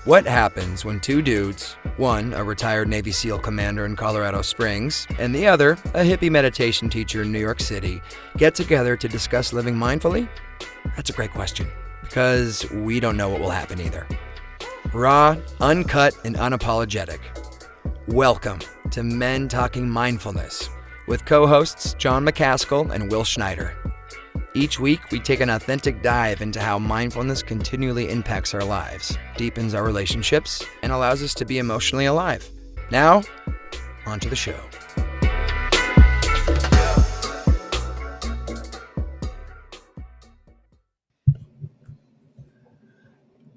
What happens when two dudes, one a retired Navy SEAL commander in Colorado Springs, and the other a hippie meditation teacher in New York City, get together to discuss living mindfully? That's a great question, because we don't know what will happen either. Raw, uncut, and unapologetic. Welcome to Men Talking Mindfulness with co-hosts John McCaskill and Will Schneider. Each week, we take an authentic dive into how mindfulness continually impacts our lives, deepens our relationships, and allows us to be emotionally alive. Now, on to the show.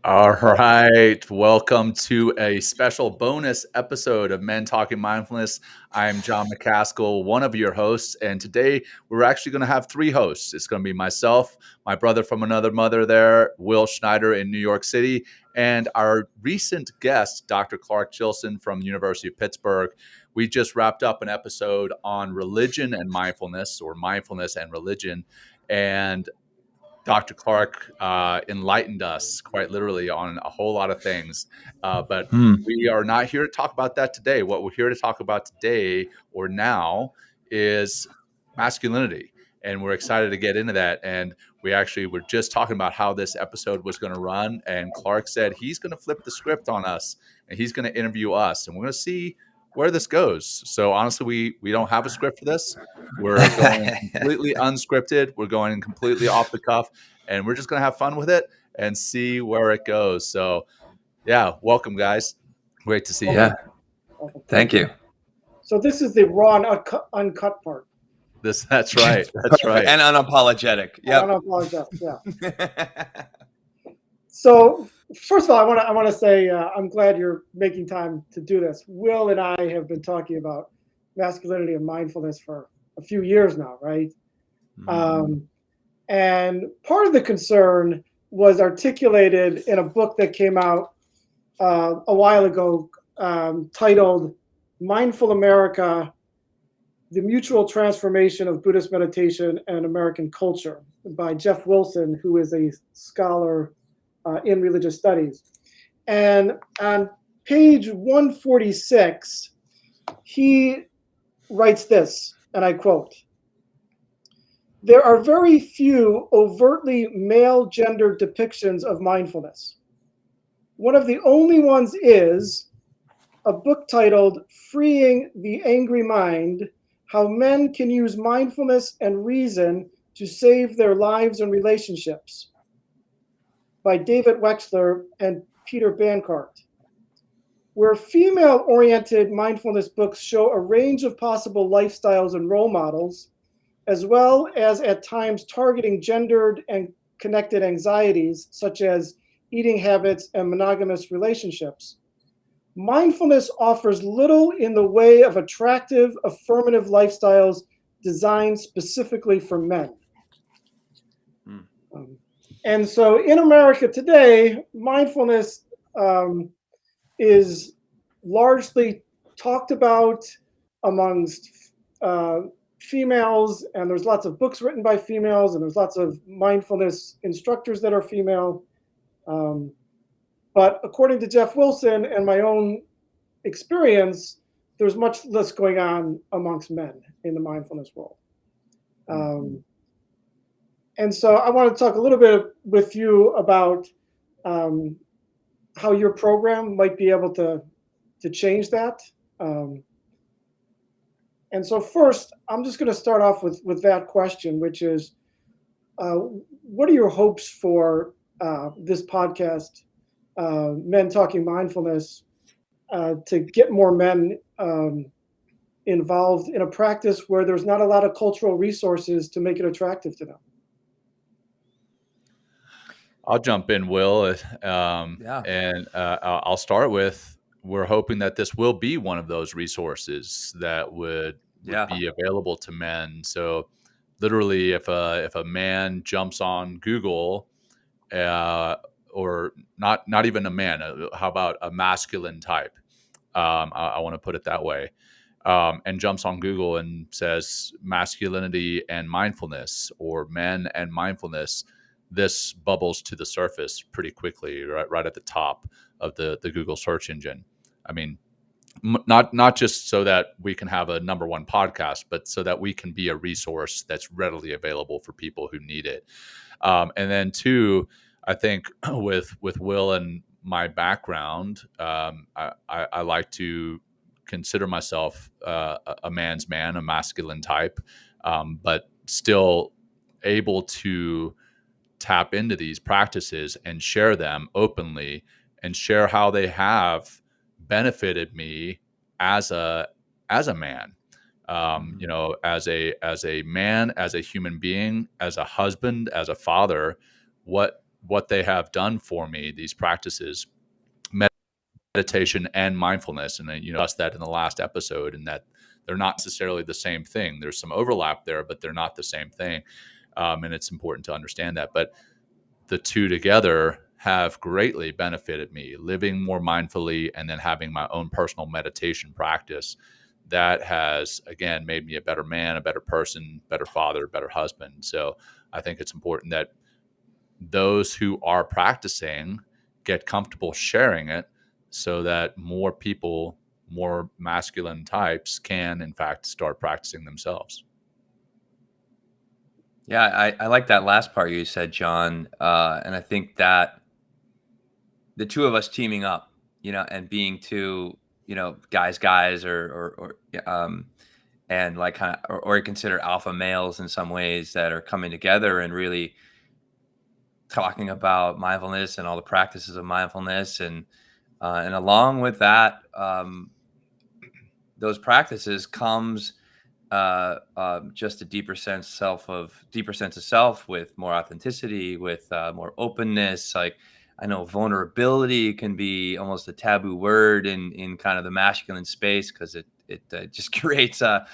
All right. Welcome to a special bonus episode of Men Talking Mindfulness. I'm John McCaskill, one of your hosts, and today we're actually going to have three hosts. It's going to be myself, my brother from another mother there, Will Schneider in New York City, and our recent guest, Dr. Clark Chilson from the University of Pittsburgh. We just wrapped up an episode on religion and mindfulness, or mindfulness and religion, and Dr. Clark enlightened us quite literally on a whole lot of things, but we are not here to talk about that today. What we're here to talk about today or now is masculinity, and we're excited to get into that. And we actually were just talking about how this episode was going to run, and Clark said he's going to flip the script on us, and he's going to interview us, and we're going to see where this goes. So honestly, we don't have a script for this. We're going completely unscripted. We're going completely off the cuff, and we're just going to have fun with it and see where it goes. So yeah, welcome guys. Great to see you. Yeah. Thank you. So this is the raw and uncut part. That's right. That's right. And unapologetic. Yeah. Unapologetic. Yeah. So first of all, I want to say I'm glad you're making time to do this. Will and I have been talking about masculinity and mindfulness for a few years now, right? Mm-hmm. And part of the concern was articulated in a book that came out a while ago titled Mindful America, The Mutual Transformation of Buddhist Meditation and American Culture by Jeff Wilson, who is a scholar in religious studies. And on page 146, he writes this, and I quote, "There are very few overtly male-gendered depictions of mindfulness. One of the only ones is a book titled Freeing the Angry Mind, How Men Can Use Mindfulness and Reason to Save Their Lives and Relationships, by David Wexler and Peter Bancart. Where female-oriented mindfulness books show a range of possible lifestyles and role models, as well as at times targeting gendered and connected anxieties, such as eating habits and monogamous relationships, mindfulness offers little in the way of attractive, affirmative lifestyles designed specifically for men." And so in America today, mindfulness is largely talked about amongst females, and there's lots of books written by females, and there's lots of mindfulness instructors that are female. But according to Jeff Wilson and my own experience, there's much less going on amongst men in the mindfulness world. And so I want to talk a little bit with you about how your program might be able to change that. And so first, I'm just going to start off with that question, which is, what are your hopes for this podcast, Men Talking Mindfulness, to get more men involved in a practice where there's not a lot of cultural resources to make it attractive to them? I'll jump in, Will, and I'll start with, we're hoping that this will be one of those resources that would be available to men. So literally, if a man jumps on Google, or not even a man, how about a masculine type? I want to put it that way. And jumps on Google and says masculinity and mindfulness, or men and mindfulness, this bubbles to the surface pretty quickly, right at the top of the Google search engine. I mean, not just so that we can have a number one podcast, but so that we can be a resource that's readily available for people who need it. And then two, I think with Will and my background, I like to consider myself a man's man, a masculine type, but still able to tap into these practices and share them openly and share how they have benefited me as a man, as a man, as a human being, as a husband, as a father, what they have done for me, these practices, meditation and mindfulness. And then, discussed that in the last episode, and that they're not necessarily the same thing. There's some overlap there, but they're not the same thing. And it's important to understand that. But the two together have greatly benefited me, living more mindfully and then having my own personal meditation practice that has, again, made me a better man, a better person, better father, better husband. So I think it's important that those who are practicing get comfortable sharing it so that more people, more masculine types can, in fact, start practicing themselves. Yeah, I like that last part you said, John. And I think that the two of us teaming up, and being two, guys, and like kind of, or consider alpha males in some ways that are coming together and really talking about mindfulness and all the practices of mindfulness. And along with that, those practices comes just a deeper sense of self, with more authenticity, with more openness. Like, I know vulnerability can be almost a taboo word in kind of the masculine space, because it just creates or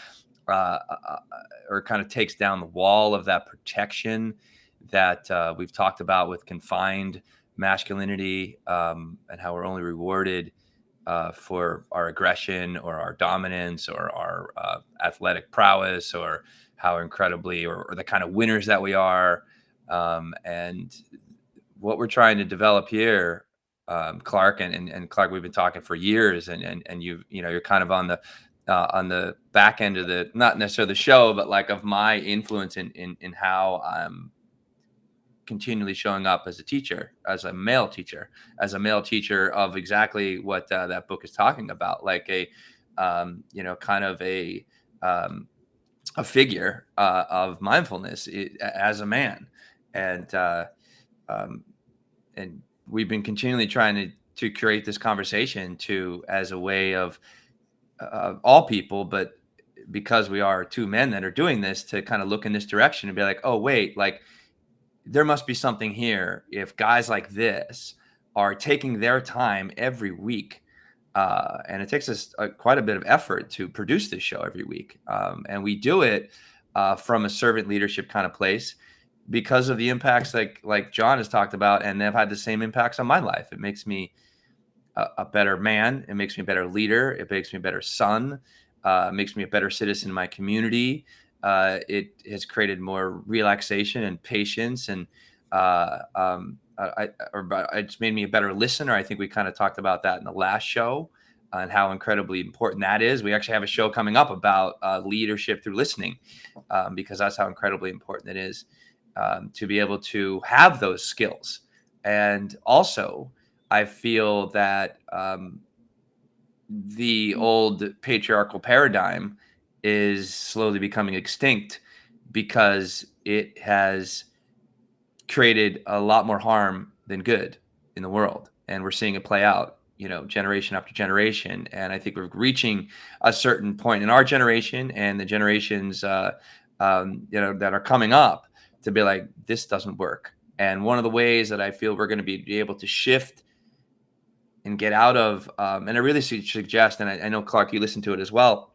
kind of takes down the wall of that protection that we've talked about with confined masculinity, and how we're only rewarded for our aggression or our dominance or our athletic prowess, or how incredibly or the kind of winners that we are. And what we're trying to develop here, Clark and Clark, we've been talking for years, and you're kind of on the back end of the, not necessarily the show, but like of my influence in how I'm continually showing up as a teacher, as a male teacher of exactly what that book is talking about, like a kind of a figure of mindfulness as a man. And we've been continually trying to create this conversation as a way of all people, but because we are two men that are doing this, to kind of look in this direction and be like, oh wait, like, there must be something here if guys like this are taking their time every week. And it takes us quite a bit of effort to produce this show every week. And we do it from a servant leadership kind of place, because of the impacts like John has talked about, and they've had the same impacts on my life. It makes me a better man. It makes me a better leader. It makes me a better son. It makes me a better citizen in my community. It has created more relaxation and patience, and it's made me a better listener. I think we kind of talked about that in the last show, and how incredibly important that is. We actually have a show coming up about leadership through listening, because that's how incredibly important it is to be able to have those skills. And also, I feel that the old patriarchal paradigm is slowly becoming extinct, because it has created a lot more harm than good in the world. And we're seeing it play out, generation after generation. And I think we're reaching a certain point in our generation and the generations, that are coming up, to be like, this doesn't work. And one of the ways that I feel we're going to be able to shift and get out of, and I really suggest, and I know, Clark, you listened to it as well,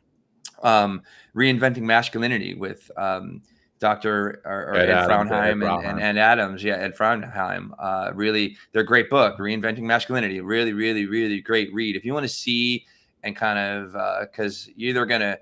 Reinventing Masculinity with Dr. Ed Frauenheim and Adams. Yeah, Ed Frauenheim. Really, they're a great book, Reinventing Masculinity. Really, really, really great read. If you want to see and kind of, because you're gonna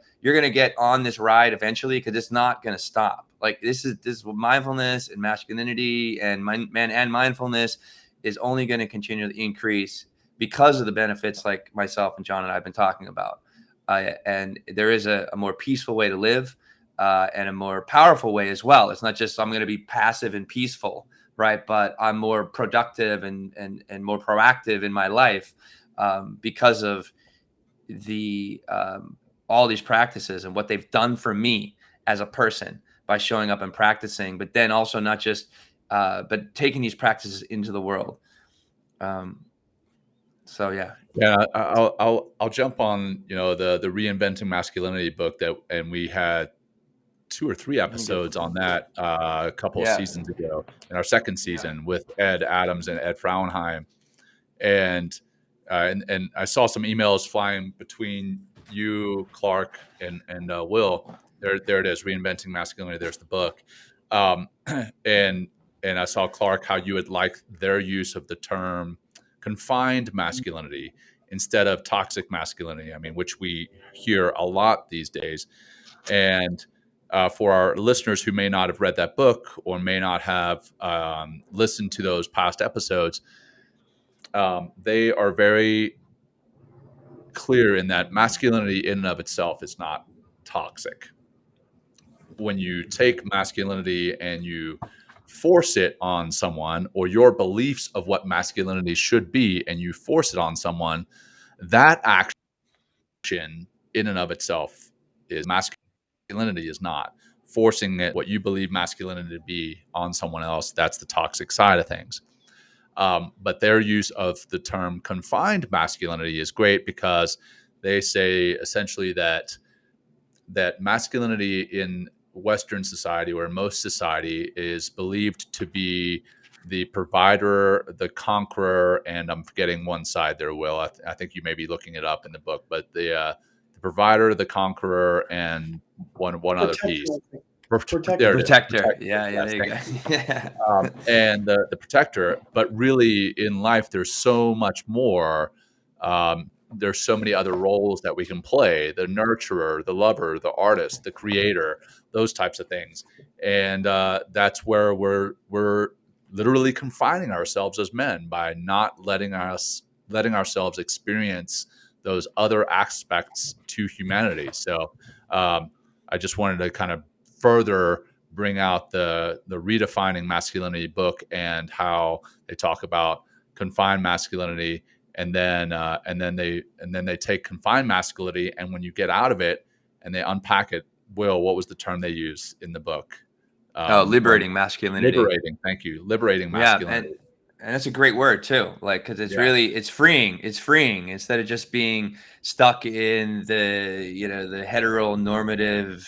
get on this ride eventually, because it's not gonna stop. Like this is mindfulness and masculinity and mindfulness is only going to continue to increase because of the benefits like myself and John and I have been talking about. And there is a more peaceful way to live and a more powerful way as well. It's not just I'm going to be passive and peaceful, right? But I'm more productive and more proactive in my life because of the all these practices and what they've done for me as a person by showing up and practicing, but then also not just but taking these practices into the world. So yeah. I'll jump on the Reinventing Masculinity book and we had 2 or 3 episodes on that a couple of seasons ago in our second season with Ed Adams and Ed Frauenheim, and I saw some emails flying between you, Clark, and Will. There it is, Reinventing Masculinity. There's the book, and I saw, Clark, how you would like their use of the term confined masculinity instead of toxic masculinity. I mean, which we hear a lot these days. And for our listeners who may not have read that book or may not have listened to those past episodes, they are very clear in that masculinity in and of itself is not toxic. When you take masculinity and you force it on someone, or your beliefs of what masculinity should be, and you force it on someone, that action in and of itself is masculinity is not. Forcing it, what you believe masculinity to be, on someone else, that's the toxic side of things. But their use of the term confined masculinity is great because they say essentially that masculinity in Western society, or most society, is believed to be the provider, the conqueror, and I'm forgetting one side there, Will. I think you may be looking it up in the book, but the provider, the conqueror, and one other piece. Protector. Protector. Yeah, there you go. Yeah. And the protector. But really, in life, there's so much more. There's so many other roles that we can play: the nurturer, the lover, the artist, the creator, those types of things. And that's where we're literally confining ourselves as men by not letting ourselves experience those other aspects to humanity. So I just wanted to kind of further bring out the Redefining Masculinity book and how they talk about confined masculinity, and then they take confined masculinity, and when you get out of it and they unpack it. Will, what was the term they use in the book? Liberating masculinity. Liberating, thank you. Liberating masculinity. Yeah, and that's a great word too. Like, because it's really it's freeing. It's freeing instead of just being stuck in the heteronormative,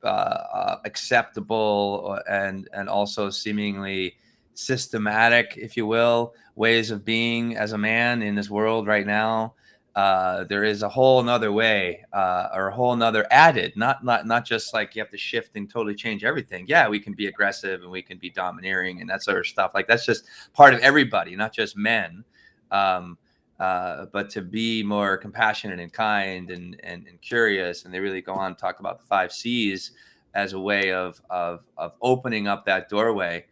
acceptable and also seemingly systematic, if you will, ways of being as a man in this world right now. There is a whole nother way, or a whole nother added, not just like you have to shift and totally change everything. Yeah, we can be aggressive and we can be domineering and that sort of stuff. Like, that's just part of everybody, not just men. But to be more compassionate and kind and curious. And they really go on to talk about the 5 C's as a way of opening up that doorway.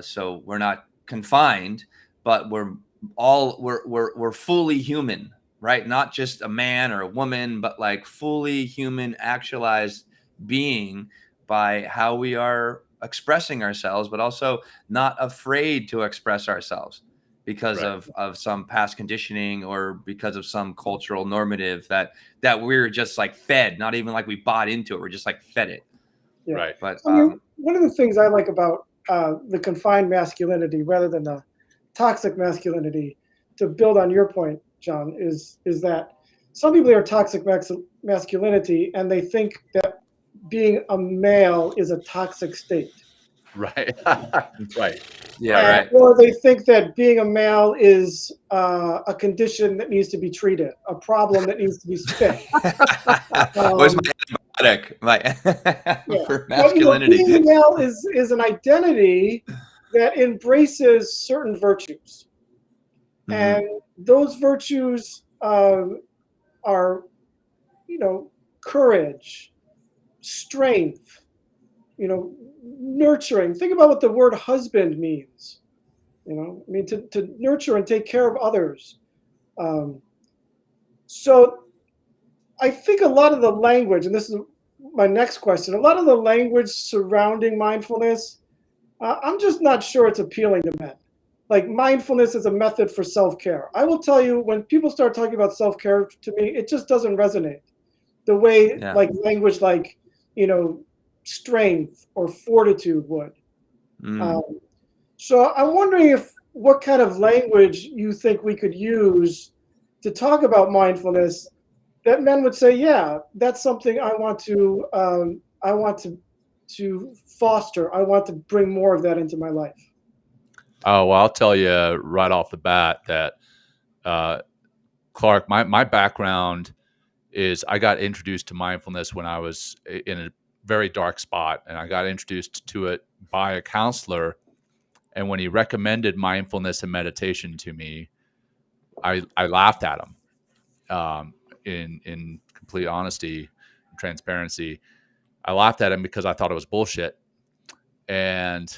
So we're not confined, but we're fully human. Right? Not just a man or a woman, but like fully human, actualized being by how we are expressing ourselves, but also not afraid to express ourselves because of some past conditioning or because of some cultural normative that we're just like fed, not even like we bought into it. We're just like fed it. Yeah. Right. But one of the things I like about the confined masculinity rather than the toxic masculinity, to build on your point, John, is that some people are toxic masculinity and they think that being a male is a toxic state. Right. Right. Yeah. Right. Or they think that being a male is a condition that needs to be treated, a problem that needs to be fixed. Where's my antibiotic for masculinity? But, being a male is an identity that embraces certain virtues. Mm-hmm. And those virtues are, courage, strength, nurturing. Think about what the word husband means. To nurture and take care of others. So I think a lot of the language, and this is my next question, a lot of the language surrounding mindfulness, I'm just not sure it's appealing to men. Like mindfulness is a method for self-care. I will tell you, when people start talking about self-care, to me, it just doesn't resonate the way like language like, strength or fortitude would. So I'm wondering what kind of language you think we could use to talk about mindfulness that men would say, yeah, that's something I want to foster. I want to bring more of that into my life. Oh, well, I'll tell you right off the bat that, Clark, my background is I got introduced to mindfulness when I was in a very dark spot, and I got introduced to it by a counselor. And when he recommended mindfulness and meditation to me, I laughed at him. In complete honesty and transparency, I laughed at him because I thought it was bullshit. And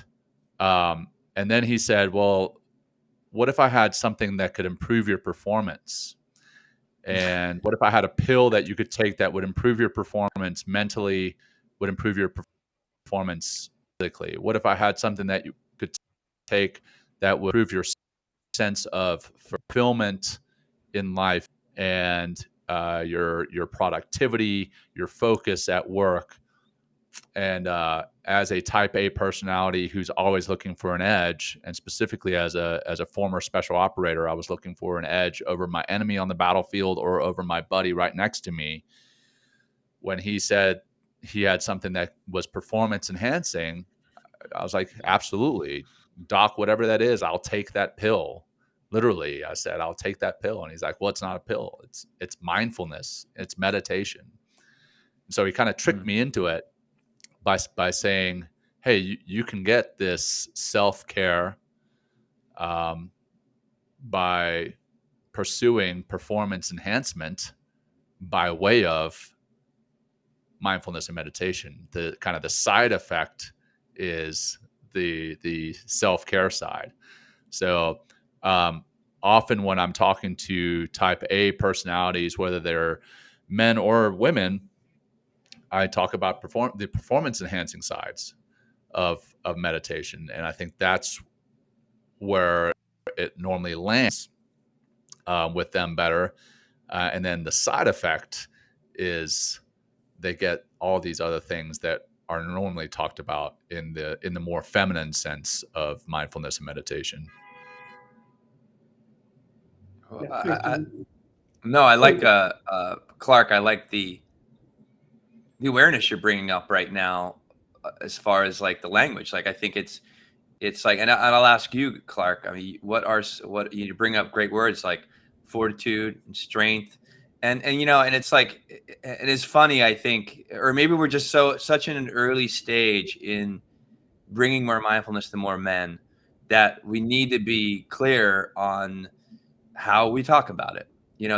then he said, "Well, what if I had something that could improve your performance? And what if I had a pill that you could take that would improve your performance mentally, would improve your performance physically? What if I had something that you could take that would improve your sense of fulfillment in life and your productivity, your focus at work?" And as a type A personality who's always looking for an edge, and specifically as a former special operator, I was looking for an edge over my enemy on the battlefield or over my buddy right next to me. When he said he had something that was performance enhancing, I was like, absolutely, doc, whatever that is, I'll take that pill. Literally, I said, I'll take that pill. And he's like, well, it's not a pill. It's mindfulness. It's meditation. And so he kind of tricked me into it by saying, hey, you can get this self-care by pursuing performance enhancement by way of mindfulness and meditation. The kind of the side effect is the self-care side. So often when I'm talking to type A personalities, whether they're men or women, I talk about the performance enhancing sides of meditation. And I think that's where it normally lands with them better. And then the side effect is they get all these other things that are normally talked about in the more feminine sense of mindfulness and meditation. No, I like Clark. I like the awareness you're bringing up right now, as far as like the language. Like I think it's like, and I'll ask you, Clark. I mean, what you bring up great words like fortitude and strength, and and it's like, it is funny. I think, or maybe we're just such in an early stage in bringing more mindfulness to more men that we need to be clear on how we talk about it.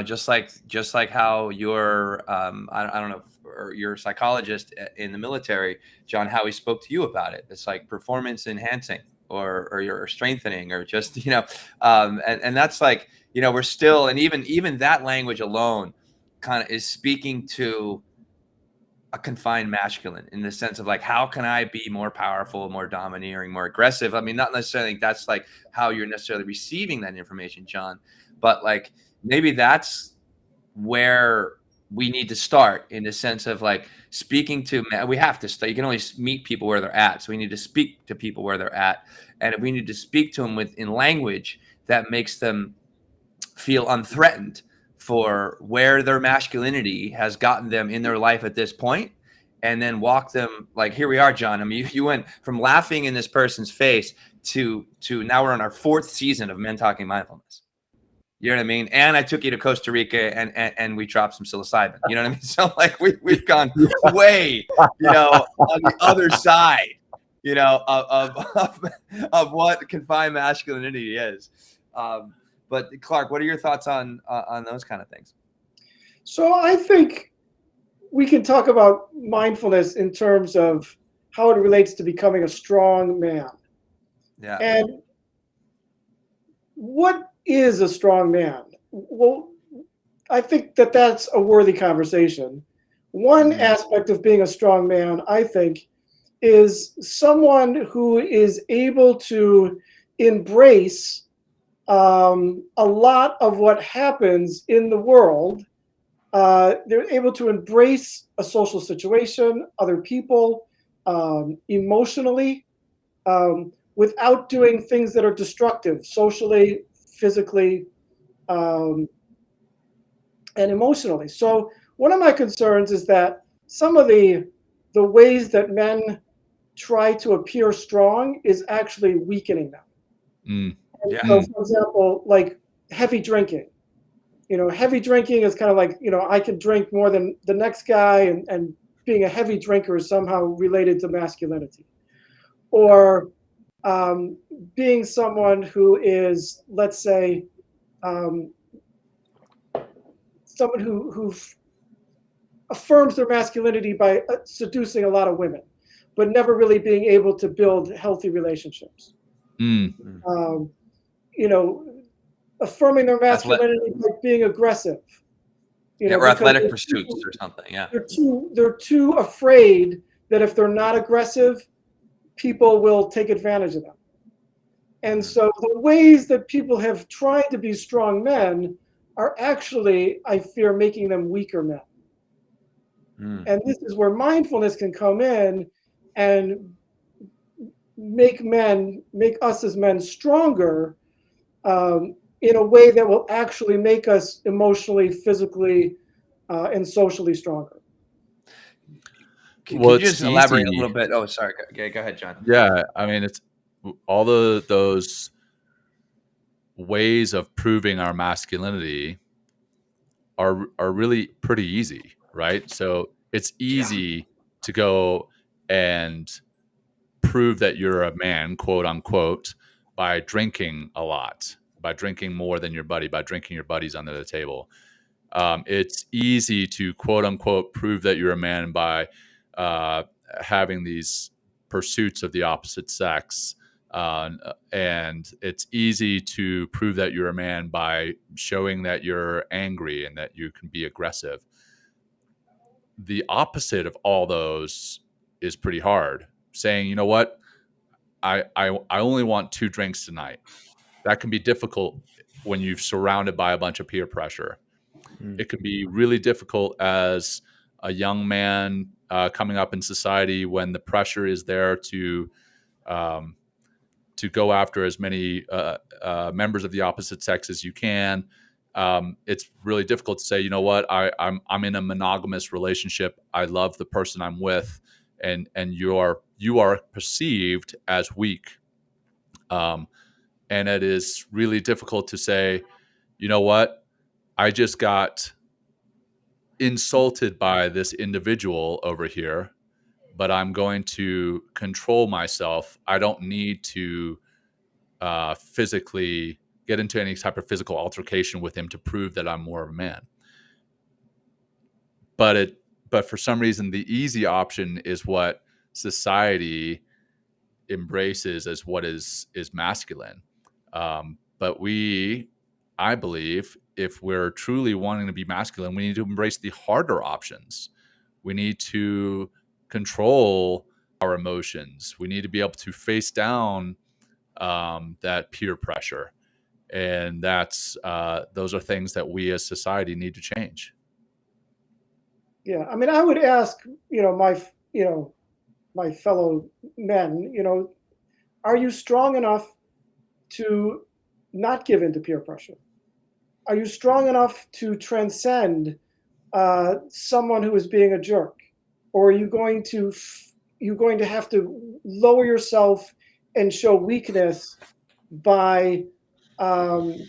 Just like how your I don't know, or your psychologist in the military, John, how he spoke to you about it. It's like performance enhancing or your strengthening, or just and that's like, we're still, and even that language alone kind of is speaking to a confined masculine, in the sense of like, how can I be more powerful, more domineering, more aggressive? I mean, not necessarily think that's like how you're necessarily receiving that information, John, but like maybe that's where we need to start, in the sense of like speaking to men. We have to start. You can only meet people where they're at. So we need to speak to people where they're at. And we need to speak to them in language that makes them feel unthreatened for where their masculinity has gotten them in their life at this point, and then walk them like, here we are, John. I mean, you went from laughing in this person's face to now we're on our 4th season of Men Talking Mindfulness. You know what I mean? And I took you to Costa Rica and we dropped some psilocybin. You know what I mean? So like we've gone way, on the other side, of what confined masculinity is. But Clark, what are your thoughts on those kind of things? So I think we can talk about mindfulness in terms of how it relates to becoming a strong man. Yeah. And what is a strong man? Well, I think that that's a worthy conversation. One aspect of being a strong man, I think, is someone who is able to embrace a lot of what happens in the world. They're able to embrace a social situation, other people, emotionally, without doing things that are destructive socially, physically, um, and emotionally. So one of my concerns is that some of the ways that men try to appear strong is actually weakening them. Mm. Yeah. So, for example, like heavy drinking. Heavy drinking is kind of like, I can drink more than the next guy, and being a heavy drinker is somehow related to masculinity. Or being someone who is, let's say, someone who affirms their masculinity by seducing a lot of women, but never really being able to build healthy relationships. Mm. Um, you know, affirming their masculinity by being aggressive. Or athletic because pursuits or something. Yeah. they're too afraid that if they're not aggressive, people will take advantage of them. And so the ways that people have tried to be strong men are actually, I fear, making them weaker men. And this is where mindfulness can come in and make us as men stronger, in a way that will actually make us emotionally, physically, and socially stronger. Can you just elaborate a little bit? Oh, sorry. Go ahead, John. Yeah, I mean, it's all those ways of proving our masculinity are really pretty easy, right? So it's easy to go and prove that you're a man, quote unquote, by drinking a lot, by drinking more than your buddy, by drinking your buddies under the table. It's easy to quote unquote prove that you're a man by having these pursuits of the opposite sex. And it's easy to prove that you're a man by showing that you're angry and that you can be aggressive. The opposite of all those is pretty hard. Saying, you know what, I only want 2 drinks tonight. That can be difficult when you're surrounded by a bunch of peer pressure. It can be really difficult as a young man coming up in society when the pressure is there to go after as many members of the opposite sex as you can. It's really difficult to say, you know what, I'm in a monogamous relationship. I love the person I'm with, and you are perceived as weak. And it is really difficult to say, you know what, I just got insulted by this individual over here, but I'm going to control myself. I don't need to physically get into any type of physical altercation with him to prove that I'm more of a man. But for some reason, the easy option is what society embraces as what is masculine. But I believe, if we're truly wanting to be masculine, we need to embrace the harder options. We need to control our emotions. We need to be able to face down that peer pressure. And those are things that we as society need to change. Yeah, I mean, I would ask, my fellow men, are you strong enough to not give in to peer pressure? Are you strong enough to transcend someone who is being a jerk, or are you going to have to lower yourself and show weakness by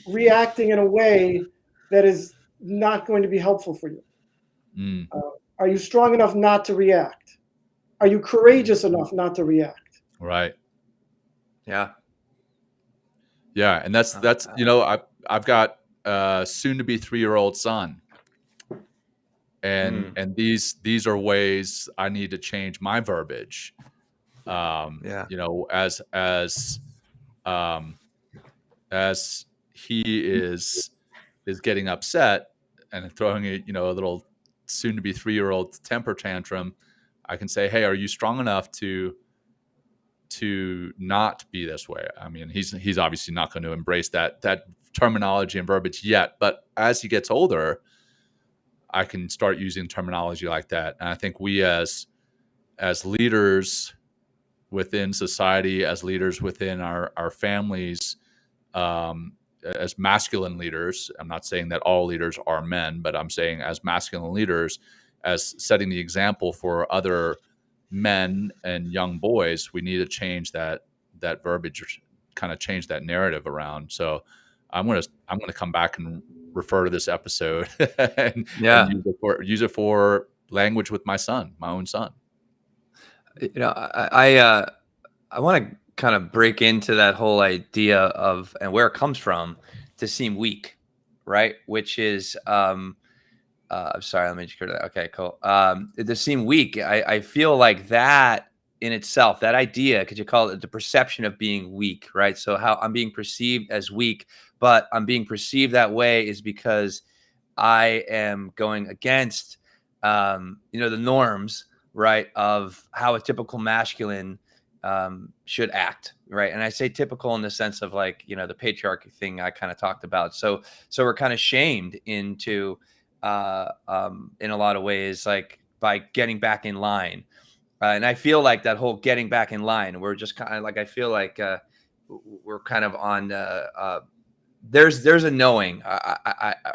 reacting in a way that is not going to be helpful for you? Mm. Are you strong enough not to react? Are you courageous enough not to react? Right. Yeah. Yeah, and that's I've got a soon to be 3-year-old son, and these are ways I need to change my verbiage. Yeah. You know, as he is getting upset and throwing a, you know, a little soon to be 3-year-old temper tantrum, I can say, hey, are you strong enough to not be this way? I mean, he's obviously not going to embrace that terminology and verbiage yet, but as he gets older, I can start using terminology like that. And I think we as leaders within society, as leaders within our families, as masculine leaders, I'm not saying that all leaders are men, but I'm saying as masculine leaders, as setting the example for other men and young boys, we need to change that verbiage, kind of change that narrative around. So I'm gonna come back and refer to this episode and Yeah. use it for language with my own son. You know, I want to kind of break into that whole idea of and where it comes from to seem weak, right? Which is, I'm sorry, let me just go to that. Okay, cool. To seem weak, I feel like that in itself, that idea, could you call it the perception of being weak, right? So how I'm being perceived as weak, but I'm being perceived that way is because I am going against, the norms, right, of how a typical masculine should act, right? And I say typical in the sense of like, the patriarchy thing I kind of talked about. So we're kind of shamed into, in a lot of ways, like by getting back in line. And I feel like that whole getting back in line, we're just kind of like, I feel like we're kind of on, there's a knowing,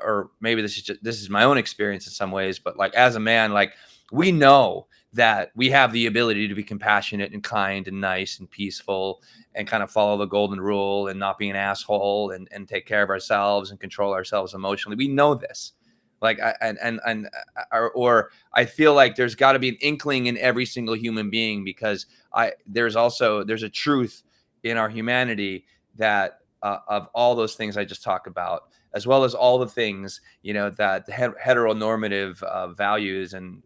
or maybe this is my own experience in some ways, but like as a man, like we know that we have the ability to be compassionate and kind and nice and peaceful and kind of follow the golden rule and not be an asshole and take care of ourselves and control ourselves emotionally. We know this. Like, or I feel like there's got to be an inkling in every single human being, because there's a truth in our humanity that of all those things I just talked about, as well as all the things, that the heteronormative values and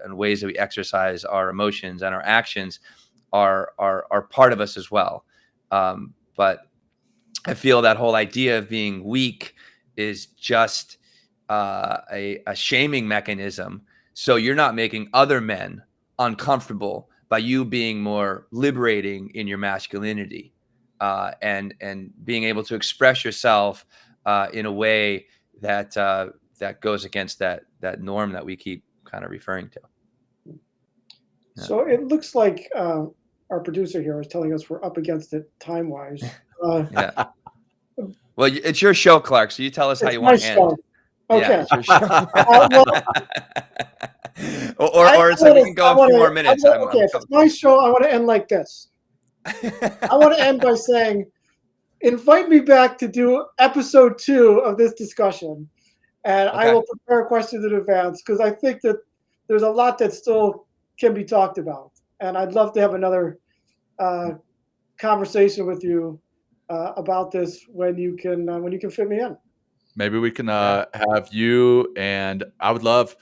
ways that we exercise our emotions and our actions are part of us as well. But I feel that whole idea of being weak is just a shaming mechanism. So you're not making other men uncomfortable by you being more liberating in your masculinity, and being able to express yourself in a way that that goes against that norm that we keep kind of referring to. Yeah. So it looks like our producer here is telling us we're up against it time-wise. Yeah. Well, it's your show, Clark. So you tell us how you want to end. Okay. Yeah, it's your show. Well, or it's like we can go a few more minutes. Okay, if it's my show, I want to end like this. I want to end by saying, invite me back to do episode 2 of this discussion, and I will prepare questions in advance, because I think that there's a lot that still can be talked about, and I'd love to have another conversation with you about this when you can fit me in. Maybe we can have you, and I would love,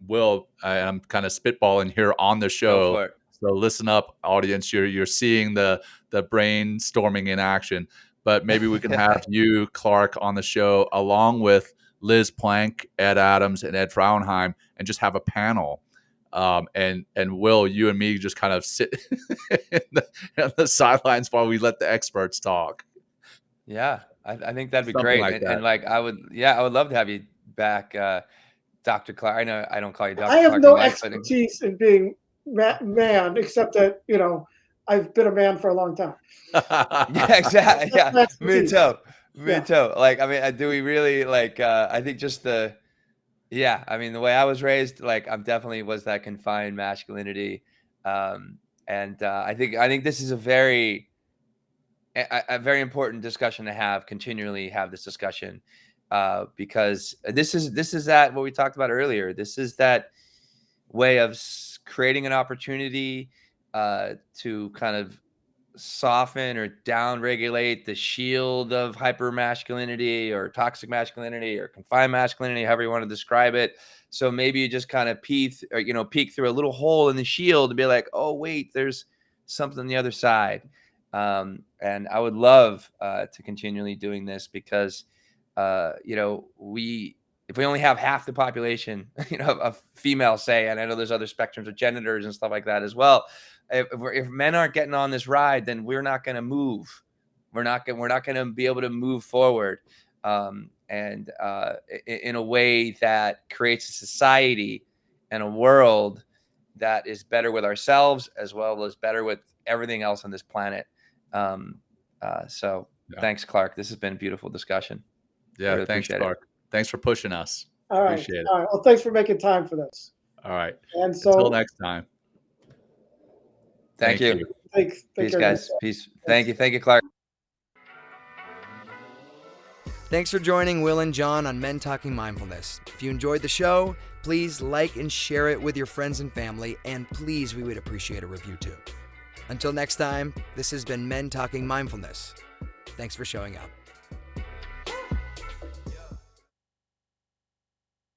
Will, I'm kind of spitballing here on the show. Go for it. So listen up, audience. You're seeing the brainstorming in action. But maybe we can have you, Clark, on the show along with Liz Plank, Ed Adams, and Ed Frauenheim, and just have a panel. And Will, you and me just kind of sit in the sidelines while we let the experts talk. Yeah, I think that'd be Something great. like that. And like I would love to have you back, Dr. Clark. I know I don't call you Dr. I have Clark no in life, expertise in being man, except that I've been a man for a long time. Yeah, exactly. Yeah, me too. Yeah. Too. Like, I mean, do we really like? I think just the way I was raised, like, I'm definitely was that confined masculinity, and I think this is a very important discussion to have. Continually have this discussion, because this is that what we talked about earlier. This is that way of creating an opportunity to kind of soften or down regulate the shield of hyper masculinity or toxic masculinity or confined masculinity, however you want to describe it. So maybe you just kind of peek through a little hole in the shield and be like, oh wait, there's something on the other side. And I would love to continually doing this because, if we only have half the population, of female, say, and I know there's other spectrums of genders and stuff like that as well. If men aren't getting on this ride, then we're not going to move. We're not going to be able to move forward. In a way that creates a society and a world that is better with ourselves as well as better with everything else on this planet. Thanks, Clark. This has been a beautiful discussion. Yeah, really thanks, Clark. Thanks for pushing us. All right. Appreciate it. All right. Well, thanks for making time for this. All right. And so until next time. Thank you. Thanks, peace, guys. Peace. Thank you, Clark. Thanks for joining Will and John on Men Talking Mindfulness. If you enjoyed the show, please like and share it with your friends and family, and please, we would appreciate a review too. Until next time, this has been Men Talking Mindfulness. Thanks for showing up.